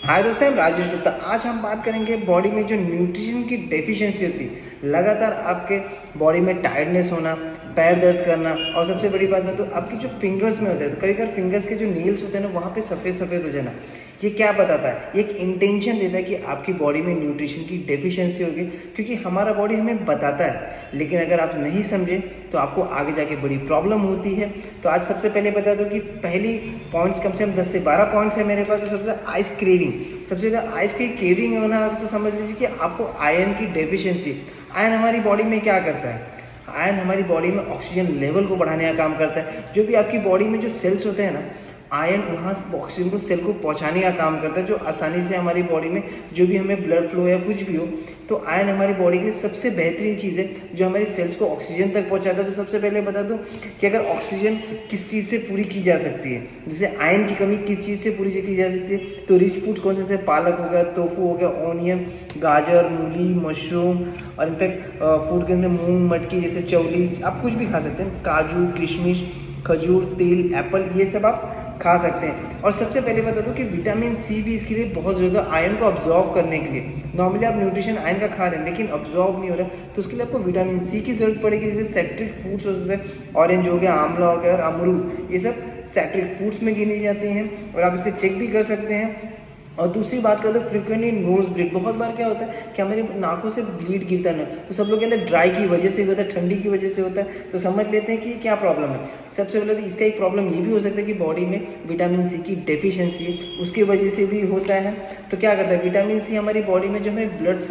हाय दोस्तों, मैं राजेश गुप्ता। आज हम बात करेंगे बॉडी में जो न्यूट्रिशन की डेफिशिएंसी होती है, लगातार आपके बॉडी में टायर्डनेस होना, पैर दर्द करना, और सबसे बड़ी बात मैं तो आपकी जो फिंगर्स में होता है, तो कई बार फिंगर्स के जो नेल्स होते हैं ना, वहाँ पे सफ़ेद सफ़ेद हो जाना। ये क्या बताता है? ये एक इंटेंशन देता है कि आपकी बॉडी में न्यूट्रिशन की डेफिशिएंसी होगी, क्योंकि हमारा बॉडी हमें बताता है, लेकिन अगर आप नहीं समझे तो आपको आगे जाके बड़ी प्रॉब्लम होती है। तो आज सबसे पहले बता दो कि पहली पॉइंट्स कम से कम 10 से 12 पॉइंट्स है मेरे पास। तो सबसे ज़्यादा आइस क्रेविंग, सबसे ज़्यादा आइस की क्रेविंग होना, तो समझ लीजिए कि आपको आयरन की डेफिशिएंसी। आयरन हमारी बॉडी में क्या करता है? आयरन हमारी बॉडी में ऑक्सीजन लेवल को बढ़ाने का काम करता है। जो भी आपकी बॉडी में जो सेल्स होते हैं ना, आयरन वहाँ ऑक्सीजन को सेल को पहुँचाने का काम करता है, जो आसानी से हमारी बॉडी में जो भी हमें ब्लड फ्लो या कुछ भी हो, तो आयरन हमारी बॉडी के लिए सबसे बेहतरीन चीज़ है जो हमारी सेल्स को ऑक्सीजन तक पहुँचाता है। तो सबसे पहले बता दूँ कि अगर ऑक्सीजन किस चीज़ से पूरी की जा सकती है, जैसे आयरन की कमी किस चीज़ से पूरी की जा सकती है, तो रिच फूड कौन से, जैसे पालक हो गया, टोफू हो गया, ऑनियन, गाजर, मूली, मशरूम, और इनफैक्ट फूड के अंदर मूंग, मटकी, जैसे चौली, आप कुछ भी खा सकते हैं, काजू, किशमिश, खजूर, तिल, एप्पल, ये सब आप खा सकते हैं। और सबसे पहले बता दूं कि विटामिन सी भी इसके लिए बहुत ज़रूरत है, आयरन को ऑब्जॉर्व करने के लिए। नॉर्मली आप न्यूट्रिशन आयरन का खा रहे हैं लेकिन ऑब्जॉर्व नहीं हो रहा है, तो उसके लिए आपको विटामिन सी की ज़रूरत पड़ेगी। जैसे सैट्रिक फूड्स होते हैं, ऑरेंज हो गया, आंवला हो गया और अमरूद, ये सब सैट्रिक फूड्स में गिनी जाती हैं, और आप इसे चेक भी कर सकते हैं। और दूसरी बात करें तो फ्रिक्वेंटली नोज ब्लीड, बहुत बार क्या होता है कि हमारी नाकों से ब्लीड गिरता है, तो सब लोग कहते हैं ड्राई की वजह से होता है, ठंडी की वजह से होता है, तो समझ लेते हैं कि क्या प्रॉब्लम है। सबसे पहले तो इसका एक प्रॉब्लम ये भी हो सकता है कि बॉडी में विटामिन सी की डेफिशिएंसी, उसकी वजह से भी होता है। तो क्या करता है, विटामिन सी हमारी बॉडी में जो हमें ब्लड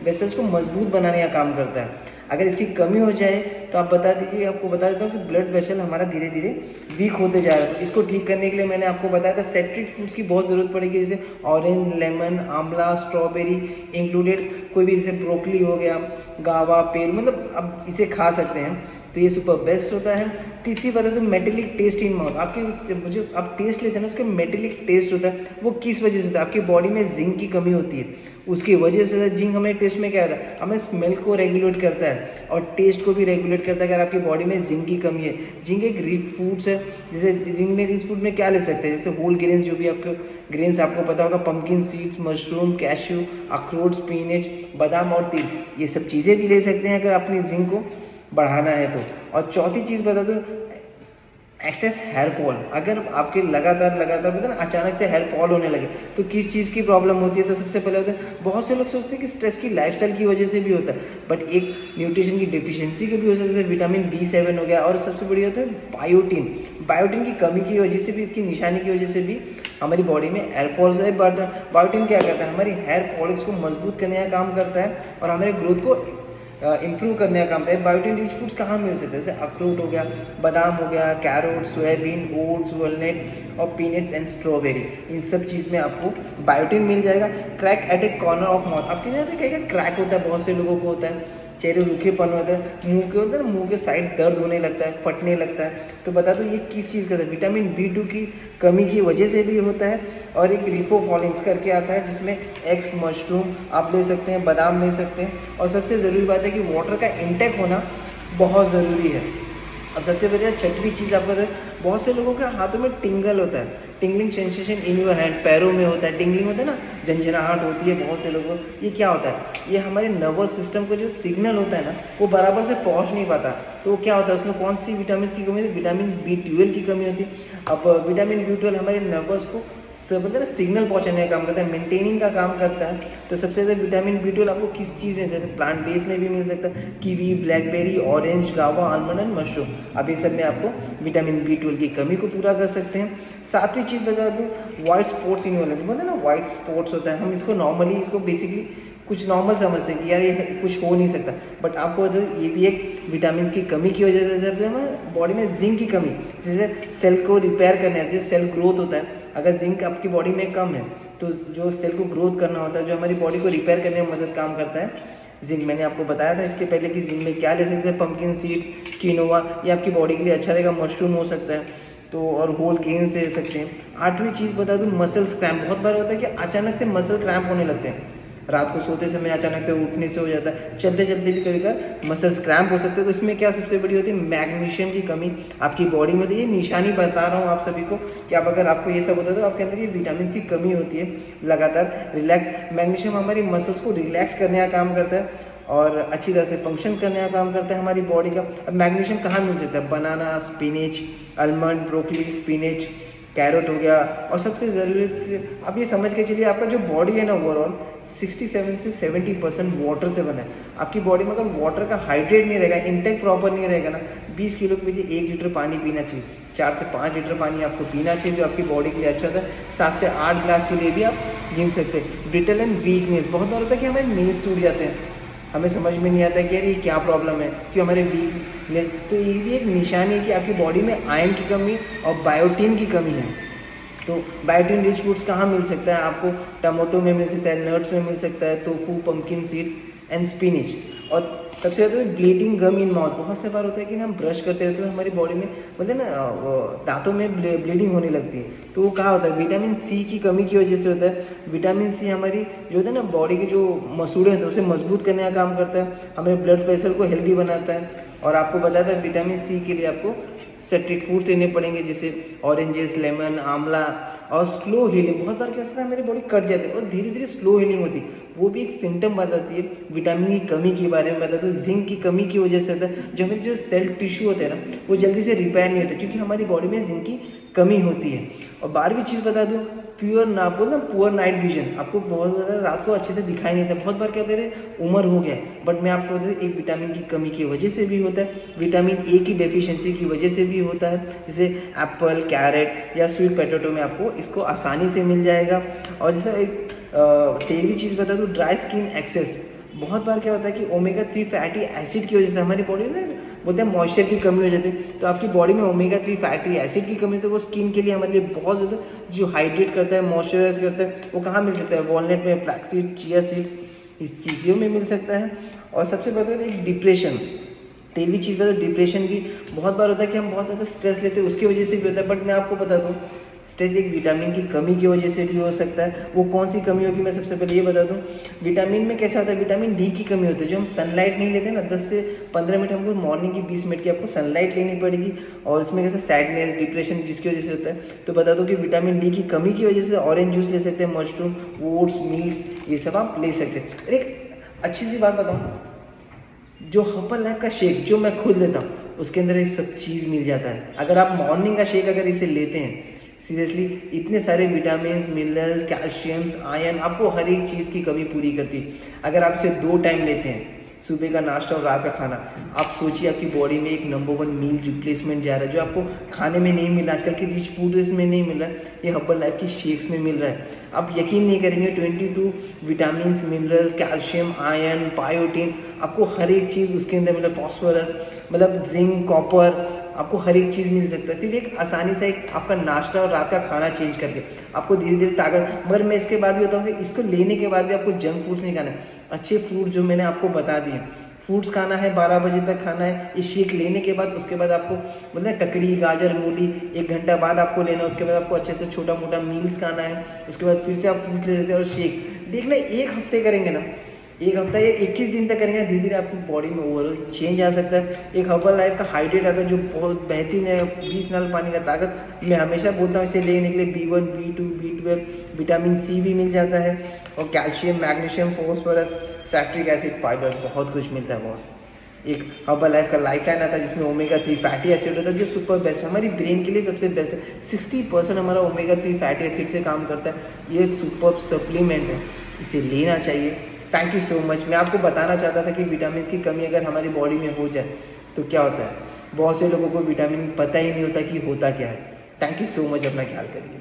वेसल्स को मजबूत बनाने का काम करता है। अगर इसकी कमी हो जाए तो आप बता दीजिए, आपको बता देता हूँ कि ब्लड वेसल हमारा धीरे धीरे वीक होते जा रहा है। तो इसको ठीक करने के लिए मैंने आपको बताया था सैट्रिक फूड्स की बहुत ज़रूरत पड़ेगी, जैसे ऑरेंज, लेमन, आंवला, स्ट्रॉबेरी इंक्लूडेड, कोई भी जैसे ब्रोकली हो गया, गावा, पेड़, मतलब आप इसे खा सकते हैं, तो ये सुपर बेस्ट होता है। तीसरी बात है तो मेटेलिक टेस्ट इन माउथ, आपके जो आप टेस्ट लेते हैं ना, उसका मेटेलिक टेस्ट होता है, वो किस वजह से होता है? आपकी बॉडी में जिंक की कमी होती है, उसकी वजह से। जिंक हमें टेस्ट में क्या होता है, हमें स्मेल को रेगुलेट करता है और टेस्ट को भी रेगुलेट करता है। अगर आपकी बॉडी में जिंक की कमी है, जिंक एक रिच फूड्स है, जैसे जिंक में रिच फूड में क्या ले सकते हैं, जैसे होल ग्रेन्स, जो भी आपको ग्रेन्स आपको पता होगा, पंपकिन सीड्स, मशरूम, कैश्यू, अखरोट, स्पिनच, बादाम और तिल, ये सब चीज़ें भी ले सकते हैं अगर अपनी जिंक को बढ़ाना है तो। और चौथी चीज़ बता दो, एक्सेस हेयर फॉल, अगर आपके लगातार पता ना अचानक से हेयर फॉल होने लगे, तो किस चीज़ की प्रॉब्लम होती है? तो सबसे पहले होता है, बहुत से लोग सोचते हैं कि स्ट्रेस की लाइफस्टाइल की वजह से भी होता है, बट एक न्यूट्रिशन की डेफिशिएंसी के भी हो सकता है, विटामिन B7 हो गया, और सबसे बड़ी होता है बायोटिन। बायोटिन की कमी की वजह से भी, इसकी निशानी की वजह से भी हमारी बॉडी में हेयर फॉल्स है। बट बायोटिन क्या करता है, हमारी हेयर फॉलिक्स को मजबूत करने का काम करता है और हमारे ग्रोथ को इंप्रूव करने का काम है। बायोटिन रिच फूड्स कहाँ मिल सकते हैं, जैसे अखरोट हो गया, बादाम हो गया, कैरोट, सोयाबीन, ओट्स, वॉलनट और पीनट्स एंड स्ट्रॉबेरी, इन सब चीज़ में आपको बायोटिन मिल जाएगा। Crack at a corner of mouth, आपके यहाँ पे क्या क्रैक होता है, बहुत से लोगों को होता है, चेहरे रूखेपन होता है, मुंह के होता है ना, मुंह के साइड दर्द होने लगता है, फटने लगता है, तो बता दो ये किस चीज़ का है? विटामिन B2 की कमी की वजह से भी होता है। और एक रिफोफॉलिन्स करके आता है, जिसमें एग्स, मशरूम आप ले सकते हैं, बादाम ले सकते हैं। और सबसे ज़रूरी बात है कि वाटर का इंटेक होना बहुत ज़रूरी है। अब सबसे पहले छठवीं चीज़ आपको, बहुत से लोगों के हाथों में टिंगल होता है, tingling sensation in your hand, पैरों में होता है, टिंगलिंग होता है ना, झंझनाहट होती है बहुत से लोगों को। ये क्या होता है, ये हमारे नर्वस सिस्टम को जो सिग्नल होता है ना, वो बराबर से पहुंच नहीं पाता। तो क्या होता है, उसमें कौन सी विटामिन की कमी होती है? विटामिन B12 की कमी होती है। अब विटामिन B12 हमारे नर्वस को मतलब सिग्नल पहुंचाने का काम करता है, मेंटेनिंग का काम करता है। तो सबसे ज़्यादा विटामिन B12 आपको किस चीज़ में, जैसे प्लांट बेस में भी मिल सकता है, कीवी, ब्लैकबेरी, ऑरेंज, गावा, आलमंड एंड मशरूम, अब ये सब में आपको विटामिन B12 की कमी को पूरा कर सकते हैं। सातवीं चीज़ बता दूँ, वाइट स्पॉट्स इन वाले, बोलते हैं ना वाइट स्पॉट्स होता है, हम इसको नॉर्मली, इसको बेसिकली कुछ नॉर्मल समझते हैं कि यार ये कुछ हो नहीं सकता, बट आपको ये भी एक विटामिन की कमी की वजह से हमारे बॉडी में जिंक की कमी, जैसे सेल को रिपेयर करने, जैसे सेल ग्रोथ होता है, अगर जिंक आपकी बॉडी में कम है तो जो सेल को ग्रोथ करना होता है, जो हमारी बॉडी को रिपेयर करने में मदद काम करता है जिंक। मैंने आपको बताया था इसके पहले कि जिंक में क्या ले सकते हैं, पंपकिन सीड्स, किनोवा, ये आपकी बॉडी के लिए अच्छा रहेगा, मशरूम हो सकता है, तो और होल ग्रेन्स ले सकते हैं। आठवीं चीज़ बता दूँ, मसल्स क्रैम्प, बहुत बार होता है कि अचानक से मसल क्रैम्प होने लगते हैं, रात को सोते समय अचानक से उठने से हो जाता है, चलते चलते भी कभी कभी मसल्स क्रैम्प हो सकते हैं। तो इसमें क्या सबसे बड़ी होती है, मैग्नीशियम की कमी आपकी बॉडी में। तो ये निशानी बता रहा हूँ आप सभी को कि आप अगर आपको ये सब होता है तो आपके अंदर ये विटामिन की कमी होती है लगातार। रिलैक्स मैग्नीशियम हमारी मसल्स को रिलैक्स करने का काम करता है और अच्छी तरह से फंक्शन करने का काम करता है हमारी बॉडी का। अब मैग्नीशियम कहाँ मिल सकता है, banana, spinach, almond, broccoli, spinach, carrot हो गया। और सबसे ज़रूरी आप ये समझ के चलिए, आपका जो बॉडी है ना ओवरऑल 67 से 70% वाटर से बना है। आपकी बॉडी में अगर वाटर का हाइड्रेट नहीं रहेगा, इंटेक प्रॉपर नहीं रहेगा ना, 20 किलो के पीछे 1 लीटर पानी पीना चाहिए, 4 से 5 लीटर पानी आपको पीना चाहिए, जो आपकी बॉडी के लिए अच्छा होता है। 7 से 8 ग्लास के लिए भी आप गिन सकते हैं। ब्रिटल एंड वीकनेस, बहुत बार होता है कि हमारे नेल्स टूट जाते हैं, हमें समझ में नहीं आता कि यार ये क्या प्रॉब्लम है, क्यों हमारे वीकनेस। तो ये भी एक निशानी है कि आपकी बॉडी में आयरन की कमी और बायोटीन की कमी है। तो बायोटीन रिच फूड्स कहाँ मिल सकता है आपको, टमाटो में मिल सकता है, नट्स में मिल सकता है, tofu, pumpkin seeds and spinach. और सबसे ज़्यादा ब्लीडिंग गम इन माउथ, बहुत से बार होता है कि हम ब्रश करते रहते हैं हमारी बॉडी में मतलब ना दांतों में ब्लीडिंग होने लगती है। तो वो कहाँ होता है, विटामिन सी की कमी की वजह से होता है। विटामिन सी हमारी जो होता है ना बॉडी के जो मसूड़े होते हैं उसे मजबूत करने का काम करता है, हमारे ब्लड वेसल को हेल्दी बनाता है। और आपको बताता है विटामिन सी के लिए आपको सिट्रिक फूड लेने पड़ेंगे, जैसे ऑरेंजेस, लेमन, आंवला। और स्लो हीलिंग, बहुत बार क्या होता है हमारी बॉडी कट जाती है और धीरे धीरे स्लो हीलिंग होती है, वो भी एक सिम्टम बताती है। विटामिन की कमी के बारे में बताता है। जिंक की कमी की वजह से होता है, जो हमारे जो सेल टिश्यू होते हैं ना वो जल्दी से रिपेयर नहीं होते, क्योंकि हमारी बॉडी में जिंक की कमी होती है। और 12वीं चीज़ बता दूँ, पुअर नाइट विजन, आपको बहुत ज़्यादा रात को अच्छे से दिखाई नहीं देता। बहुत बार क्या कहते हैं उम्र हो गया, बट मैं आपको बता दूँ एक विटामिन की कमी की वजह से भी होता है, विटामिन ए की डेफिशिएंसी की वजह से भी होता है। जैसे एप्पल, कैरेट या स्वीट पोटैटो में आपको इसको आसानी से मिल जाएगा। और जैसे एक 13वीं चीज़ बता दूँ, ड्राई स्किन एक्सेस। बहुत बार क्या होता है कि ओमेगा 3 फैटी एसिड की वजह से हमारी बॉडी में बोलते हैं मॉइस्चर की कमी हो जाती है। तो आपकी बॉडी में ओमेगा 3 फैटी एसिड की कमी, तो वो स्किन के लिए हमारे लिए बहुत ज़्यादा जो हाइड्रेट करता है, मॉइस्चराइज करता है, वो कहाँ मिल सकता है, वॉलनट में, फ्लैक्सीड, चिया सीड्स, इस चीज़ों में मिल सकता है। और सबसे बड़ा एक डिप्रेशन, 13वीं चीज़ है डिप्रेशन की। बहुत बार होता है कि हम बहुत ज़्यादा स्ट्रेस लेते हैं, उसकी वजह से भी होता है। बट मैं आपको बता दूँ स्ट्रेस एक विटामिन की कमी की वजह से भी हो सकता है। वो कौन सी कमी होगी, मैं सबसे पहले ये बता दूं। विटामिन में कैसा होता है, विटामिन डी की कमी होती है। जो हम सनलाइट नहीं लेते ना, 10 से 15 मिनट हमको मॉर्निंग की 20 मिनट की आपको सनलाइट लेनी पड़ेगी। और इसमें कैसा सैडनेस, डिप्रेशन जिसकी वजह से होता है, तो बता दूं कि विटामिन डी की कमी की वजह से ऑरेंज जूस ले सकते हैं, मशरूम, ओट्स, मिल्स, ये सब आप ले सकते हैं। और एक अच्छी सी बात बताऊँ, जो हर्बल लाइफ का शेक जो मैं खुद लेता हूँ उसके अंदर ये सब चीज़ मिल जाता है। अगर आप मॉर्निंग का शेक अगर इसे लेते हैं, सीरियसली इतने सारे विटामिन, मिनरल्स, कैल्शियम्स, आयरन, आपको हर एक चीज़ की कमी पूरी करती है। अगर आप इसे 2 टाइम लेते हैं, सुबह का नाश्ता और रात का खाना, आप सोचिए आपकी बॉडी में एक नंबर 1 मील रिप्लेसमेंट जा रहा है, जो आपको खाने में नहीं मिल रहा, आजकल के रिच फूड में नहीं मिल रहा है, ये हर्बल लाइफ की शेक्स में मिल रहा है। आप यकीन नहीं करेंगे, 22 vitamin, minerals, calcium, iron, biotin, आपको हर एक चीज़ उसके अंदर मतलब फॉस्फोरस, मतलब जिंक, कॉपर, आपको हर एक चीज़ मिल सकता है। सिर्फ एक आसानी से एक आपका नाश्ता और रात का खाना चेंज करके आपको धीरे धीरे ताकत। मगर मैं इसके बाद भी बताऊँ कि इसको लेने के बाद भी आपको जंक फूड्स नहीं खाना है, अच्छे फूड जो मैंने आपको बता दिए फ्रूट्स खाना है, 12 बजे तक खाना है। इस शेक लेने के बाद उसके बाद आपको मतलब ककड़ी, गाजर, मूली 1 घंटा बाद आपको लेना है। उसके बाद आपको अच्छे से छोटा मोटा मील्स खाना है। उसके बाद फिर से आप फ्रूट ले लेते हैं और शेक देखना 1 हफ्ते करेंगे ना, 1 हफ्ता या 21 दिन तक करेंगे, धीरे धीरे आपकी बॉडी में ओवरऑल चेंज आ सकता है। एक हर्बल लाइफ का हाइड्रेट आता है जो बहुत बेहतरीन है, 20 नाल पानी का ताकत। मैं हमेशा बोलता हूँ इसे लेने के लिए B1, B2, B12, vitamin C भी मिल जाता है और कैल्शियम, मैग्नीशियम, फॉस्फोरस, सैक्ट्रिक एसिड, फाइबर, बहुत कुछ मिलता है बॉस। एक हर्बल लाइफ का लाइफ लाइन आता है जिसमें ओमेगा 3 फैटी एसिड होता है जो सुपर बेस्ट है, हमारी ब्रेन के लिए सबसे बेस्ट है। 60% हमारा ओमेगा 3 फैटी एसिड से काम करता है। ये सुपर सप्लीमेंट है, इसे लेना चाहिए। Thank you so much. मैं आपको बताना चाहता था कि विटामिन की कमी अगर हमारी बॉडी में हो जाए तो क्या होता है। बहुत से लोगों को विटामिन पता ही नहीं होता कि होता क्या है। थैंक यू सो मच, अपना ख्याल करिए।